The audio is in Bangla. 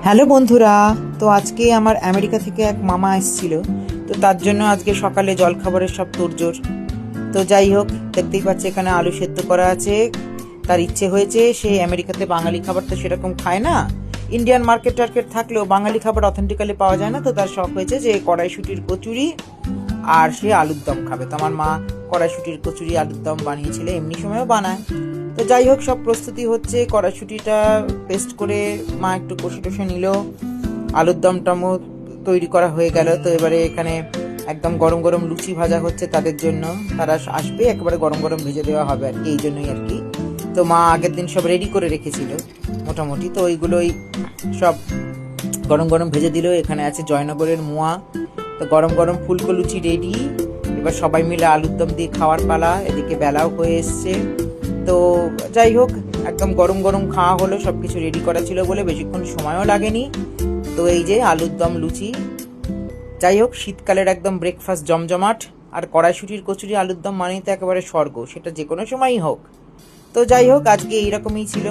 হ্যালো বন্ধুরা, তো আজকে আমার আমেরিকা থেকে এক মামা এসেছিল। তো তার জন্য আজকে সকালে জলখাবারের সব তোড়জোড়। তো যাই হোক, দেখতেই পাচ্ছি এখানে আলু সেদ্ধ করা আছে। তার ইচ্ছে হয়েছে, সে আমেরিকাতে বাঙালি খাবার তো সেরকম খায় না, ইন্ডিয়ান মার্কেট টার্কেট থাকলেও বাঙালি খাবার অথেন্টিক্যালি পাওয়া যায় না। তো তার শখ হয়েছে যে কড়াইশুটির কচুরি আর সে আলুর দম খাবে। তো আমার মা কড়াইশুটির কচুরি আলুর দম বানিয়েছিল, এমনি সময়ও বানায়। তো যাই হোক, সব প্রস্তুতি হচ্ছে। কড়াইশুটিটা পেস্ট করে মা একটু কষে টষে নিল, আলুর দমটামও তৈরি করা হয়ে গেল। তো এবারে এখানে একদম গরম গরম লুচি ভাজা হচ্ছে তাদের জন্য। তারা আসবে, একেবারে গরম গরম ভেজে দেওয়া হবে আর কি, এই জন্যই আর কি। তো মা আগের দিন সব রেডি করে রেখেছিল মোটামুটি, তো ওইগুলোই সব গরম গরম ভেজে দিল। এখানে আছে জয়নগরের মোয়া। তো গরম গরম ফুলকো লুচি রেডি। এবার সবাই মিলে আলুর দম দিয়ে খাওয়ার পালা। এদিকে বেলাও হয়ে এসছে। তো যাই হোক, একদম গরম গরম খাওয়া হলো। সবকিছু রেডি করা ছিল বলে বেশিক্ষণ সময়ও লাগেনি। তো এই যে আলুর দম লুচি, যাই হোক শীতকালের একদম ব্রেকফাস্ট জমজমাট। আর কড়াইশুটির কচুরি আলুর দম মানেই তো একেবারে স্বর্গ, সেটা যে কোনো সময়ই হোক। তো যাই হোক, আজকে এইরকমই ছিল।